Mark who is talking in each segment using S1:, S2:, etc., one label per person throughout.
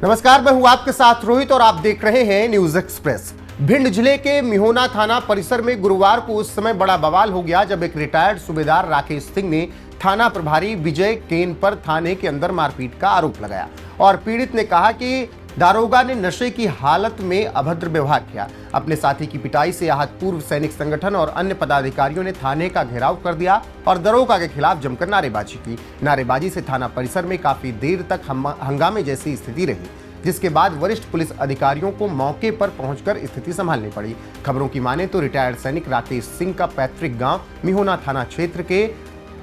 S1: नमस्कार, मैं हूं आपके साथ रोहित और आप देख रहे हैं न्यूज एक्सप्रेस। भिंड जिले के मिहोना थाना परिसर में गुरुवार को उस समय बड़ा बवाल हो गया जब एक रिटायर्ड सूबेदार राकेश सिंह ने थाना प्रभारी विजय केन पर थाने के अंदर मारपीट का आरोप लगाया और पीड़ित ने कहा कि दारोगा ने नशे की हालत में अभद्र व्यवहार किया। अपने साथी की पिटाई से आहत पूर्व सैनिक संगठन और अन्य पदाधिकारियों ने थाने का घेराव कर दिया और दरोगा के खिलाफ जमकर नारेबाजी की। नारेबाजी से थाना परिसर में काफी देर तक हंगामे जैसी स्थिति रही, जिसके बाद वरिष्ठ पुलिस अधिकारियों को मौके पर पहुंचकर स्थिति संभालनी पड़ी। खबरों की माने तो रिटायर्ड सैनिक राकेश सिंह का पैतृक गांव मिहोना थाना क्षेत्र के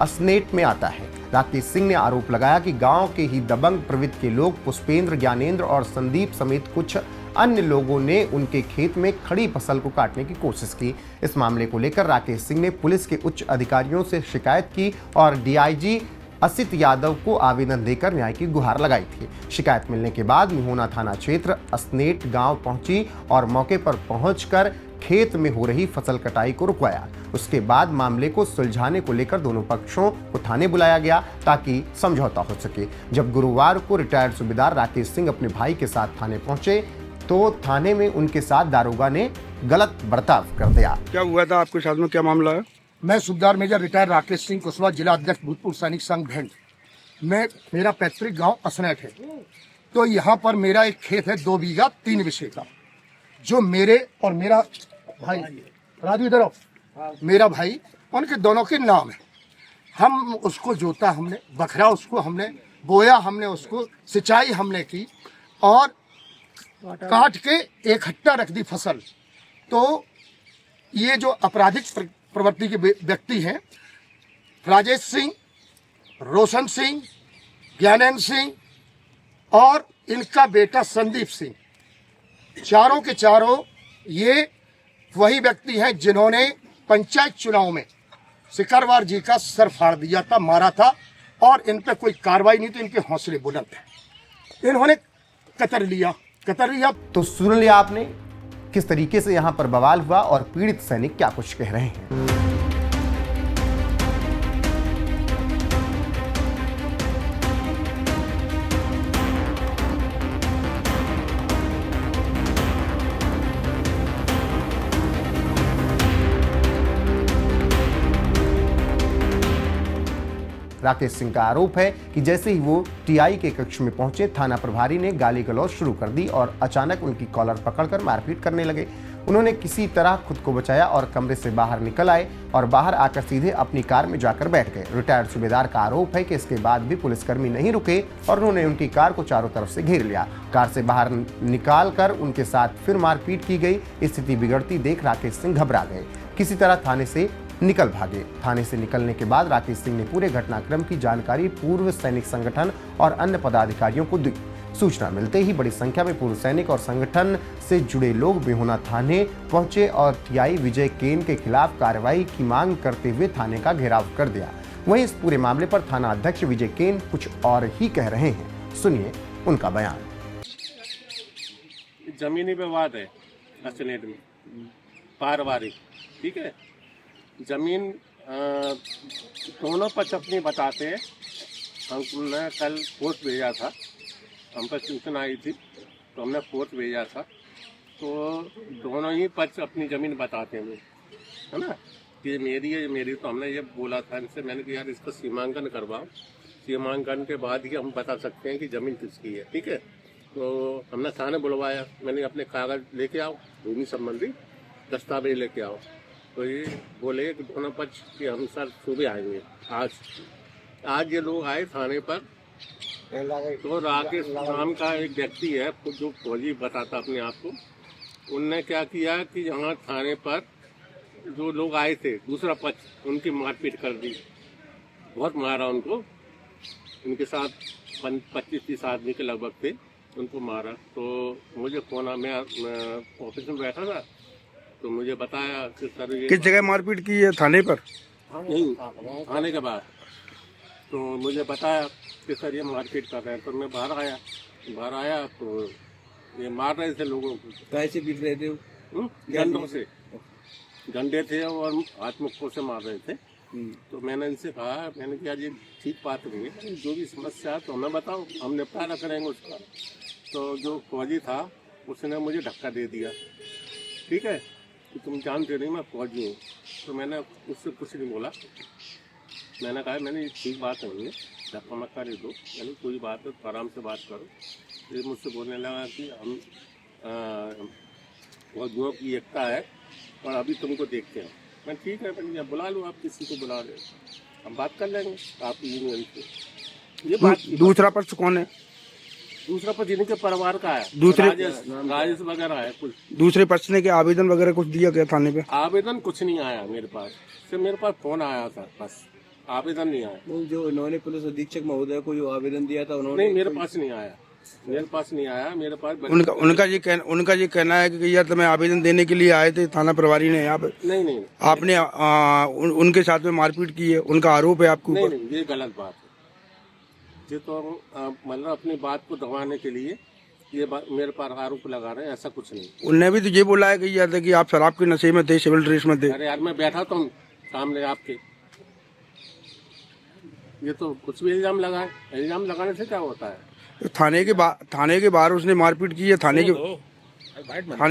S1: असनेट में आता है। राकेश सिंह ने आरोप लगाया कि गांव के ही दबंग प्रवृत्ति के लोग पुष्पेंद्र, ज्ञानेंद्र और संदीप समेत कुछ अन्य लोगों ने उनके खेत में खड़ी फसल को काटने की कोशिश की। इस मामले को लेकर राकेश सिंह ने पुलिस के उच्च अधिकारियों से शिकायत की और डीआईजी असित यादव को आवेदन देकर न्याय की गुहार लगाई थी। शिकायत मिलने के बाद मिहोना थाना क्षेत्र असनेट गांव पहुंची और मौके पर पहुंचकर खेत में हो रही फसल कटाई को रुकवाया। उसके बाद मामले को सुलझाने को लेकर दोनों पक्षों को थाने बुलाया गया ताकि समझौता हो सके। जब गुरुवार को रिटायर्ड सूबेदार राकेश सिंह अपने भाई के साथ थाने पहुंचे तो थाने में उनके साथ दारोगा ने गलत बर्ताव कर दिया।
S2: क्या हुआ था आपके साथ में, क्या मामला है?
S3: मैं सूबेदार मेजर रिटायर्ड राकेश सिंह कुशवाहा, जिला अध्यक्ष भूतपूर्व सैनिक संघ भिंड। मेरा पैतृक गांव असनेट है। तो यहाँ पर मेरा एक खेत है 2 बीघा 3 विषय का, जो मेरे और मेरा भाई राजू इधर आओ, मेरा भाई, उनके दोनों के नाम है। हम उसको जोता, हमने बखरा उसको हमने बोया, हमने उसको सिंचाई हमने की और काट के इकट्ठा रख दी फसल। तो ये जो आपराधिक प्रवृत्ति के व्यक्ति हैं, राजेश सिंह, रोशन सिंह, ज्ञानेंद्र सिंह और इनका बेटा संदीप सिंह, चारों के चारों ये वही व्यक्ति हैं जिन्होंने पंचायत चुनाव में सिकरवार जी का सर फाड़ दिया था, मारा था, और इन पे कोई कार्रवाई नहीं थी। इनके हौसले बुलंद थे। इन्होंने कतर लिया।
S1: तो सुन लिया आपने किस तरीके से यहां पर बवाल हुआ और पीड़ित सैनिक क्या कुछ कह रहे हैं। राकेश सिंह का आरोप है कि जैसे ही वो टीआई के कक्ष में पहुंचे, थाना प्रभारी ने गाली गलौज शुरू कर दी और अचानक उनकी कॉलर पकड़कर मारपीट करने लगे। उन्होंने किसी तरह खुद को बचाया और कमरे से बाहर निकल आए और बाहर आकर सीधे अपनी कार में जाकर बैठ गए। रिटायर्ड सूबेदार का आरोप है कि इसके बाद भी पुलिसकर्मी नहीं रुके और उन्होंने उनकी कार को चारों तरफ से घेर लिया। कार से बाहर निकाल कर उनके साथ फिर मारपीट की गई। स्थिति बिगड़ती देख राकेश सिंह घबरा गए, किसी तरह थाने से निकल भागे। थाने से निकलने के बाद राकेश सिंह ने पूरे घटनाक्रम की जानकारी पूर्व सैनिक संगठन और अन्य पदाधिकारियों को दी। सूचना मिलते ही बड़ी संख्या में पूर्व सैनिक और संगठन से जुड़े लोग मिहोना थाने पहुंचे और टीआई विजय केन के खिलाफ कार्रवाई की मांग करते हुए थाने का घेराव कर दिया। वहीं इस पूरे मामले पर थाना अध्यक्ष विजय केन कुछ और ही कह रहे हैं, सुनिए उनका बयान।
S4: जमीनी विवाद है असनेट में, पारिवारिक, ठीक है। जमीन दोनों पक्ष अपनी बताते हैं। हमने कल पोस्ट भेजा था, हम पर सूचना आई थी तो हमने पोस्ट भेजा था। तो दोनों ही पक्ष अपनी ज़मीन बताते हैं, है ना, कि मेरी है मेरी। तो हमने ये बोला था इनसे, मैंने कहा यार इसका सीमांकन करवाओ, सीमांकन के बाद ही हम बता सकते हैं कि ज़मीन किसकी है, ठीक है। तो हमने थाने बुलवाया, मैंने अपने कागज़ लेके आओ, भूमि संबंधी दस्तावेज लेके आओ। तो ये बोले कि दोनों पक्ष के हम सर सुबह आएंगे। आज ये लोग आए थाने पर। तो राकेश नाम का एक व्यक्ति है जो फौजी बताता अपने आप को, उनने क्या किया कि यहाँ थाने पर जो लोग आए थे दूसरा पक्ष, उनकी मारपीट कर दी, बहुत मारा उनको। उनके साथ 25-30 आदमी के लगभग थे, उनको मारा। तो मुझे फोन आया, मैं ऑफिस में बैठा था, तो मुझे बताया कि सर ये
S2: किस जगह मारपीट की है? थाने पर?
S4: नहीं, आने के बाद तो मुझे बताया कि सर ये मारपीट कर रहे हैं। तो मैं बाहर आया तो ये मार रहे थे लोगों को।
S5: कैसे पीट रहे थे?
S4: डंडों से, डंडे थे और हाथ मुक्कों से मार रहे थे। तो मैंने इनसे कहा, मैंने कहा ये ठीक बात नहीं है, जो भी समस्या है तो हमें बताओ, हम निपटारा करेंगे उसका। तो जो फौजी था उसने मुझे धक्का दे दिया, ठीक है, कि तुम जानते नहीं मैं फौजी हूँ। तो मैंने उससे कुछ नहीं बोला, मैंने कहा मैंने ये ठीक बात नहीं है, धक्का मत कर दो, मैंने कोई बात है तो आराम से बात करो। फिर मुझसे बोलने लगा कि हम फौजियों की एकता है और अभी तुमको देखते हैं। मैं ठीक है, मैंने बुला लो, आप किसी को बुला लो, हम बात कर लेंगे आप यूनियन से। ये बात की
S2: दूसरा पक्ष कौन है?
S4: दूसरा पर जिनके परिवार का है,
S2: दूसरे
S4: राजेश वगैरह है कुछ।
S2: दूसरे पक्ष ने क्या आवेदन वगैरह कुछ दिया क्या थाने पे?
S4: आवेदन कुछ नहीं आया मेरे पास, सिर्फ मेरे पास फोन आया था, बस आवेदन नहीं आया।
S5: नहीं, जो उन्होंने पुलिस अधीक्षक महोदय को जो आवेदन दिया था उन्होंने
S4: नहीं, मेरे पास नहीं आया, मेरे पास नहीं आया, मेरे पास
S2: उनका ये कहना है कि यार तुम्हें आवेदन देने के लिए आए थे थाना प्रभारी ने यहाँ पे,
S4: नहीं,
S2: आपने उनके साथ में मारपीट की है, उनका आरोप है आपके ऊपर।
S4: नहीं, ये गलत बात है। ये तो मतलब अपनी बात को दबाने के लिए ये मेरे पर आरोप लगा रहे हैं, ऐसा कुछ नहीं।
S2: उनने भी तो ये बोला है कि यार कि आप शराब के नशे में थे, सिविल ड्रेस में थे।
S4: अरे यार मैं बैठा तो सामने आपके, ये तो कुछ भी इल्जाम लगाए, इल्जाम लगाने से क्या होता है?
S2: तो थाने के बाहर उसने मारपीट की है, थाने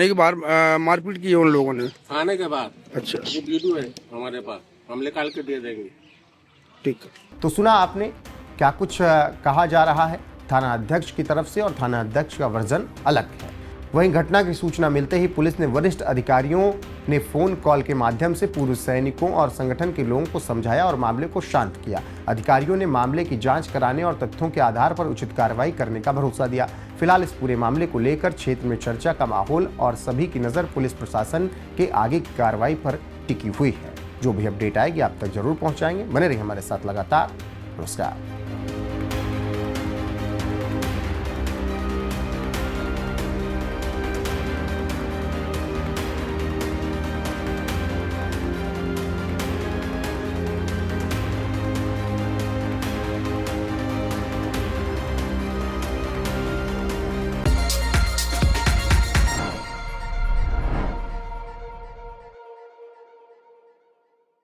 S2: के बाहर मारपीट की है उन लोगों ने
S4: थाने के बाद।
S2: अच्छा,
S4: ये वीडियो है हमारे पास, हम निकाल के दे देंगे।
S2: ठीक है।
S1: तो सुना आपने क्या कुछ कहा जा रहा है थाना अध्यक्ष की तरफ से, और थाना अध्यक्ष का वर्जन अलग है। वहीं घटना की सूचना मिलते ही पुलिस ने वरिष्ठ अधिकारियों ने फोन कॉल के माध्यम से पूर्व सैनिकों और संगठन के लोगों को समझाया और मामले को शांत किया। अधिकारियों ने मामले की जांच कराने और तथ्यों के आधार पर उचित कार्रवाई करने का भरोसा दिया। फिलहाल इस पूरे मामले को लेकर क्षेत्र में चर्चा का माहौल और सभी की नजर पुलिस प्रशासन के आगे की कार्रवाई पर टिकी हुई है। जो भी अपडेट आएगी आप तक जरूर पहुंचाएंगे। बने रहिए हमारे साथ लगातार। नमस्कार।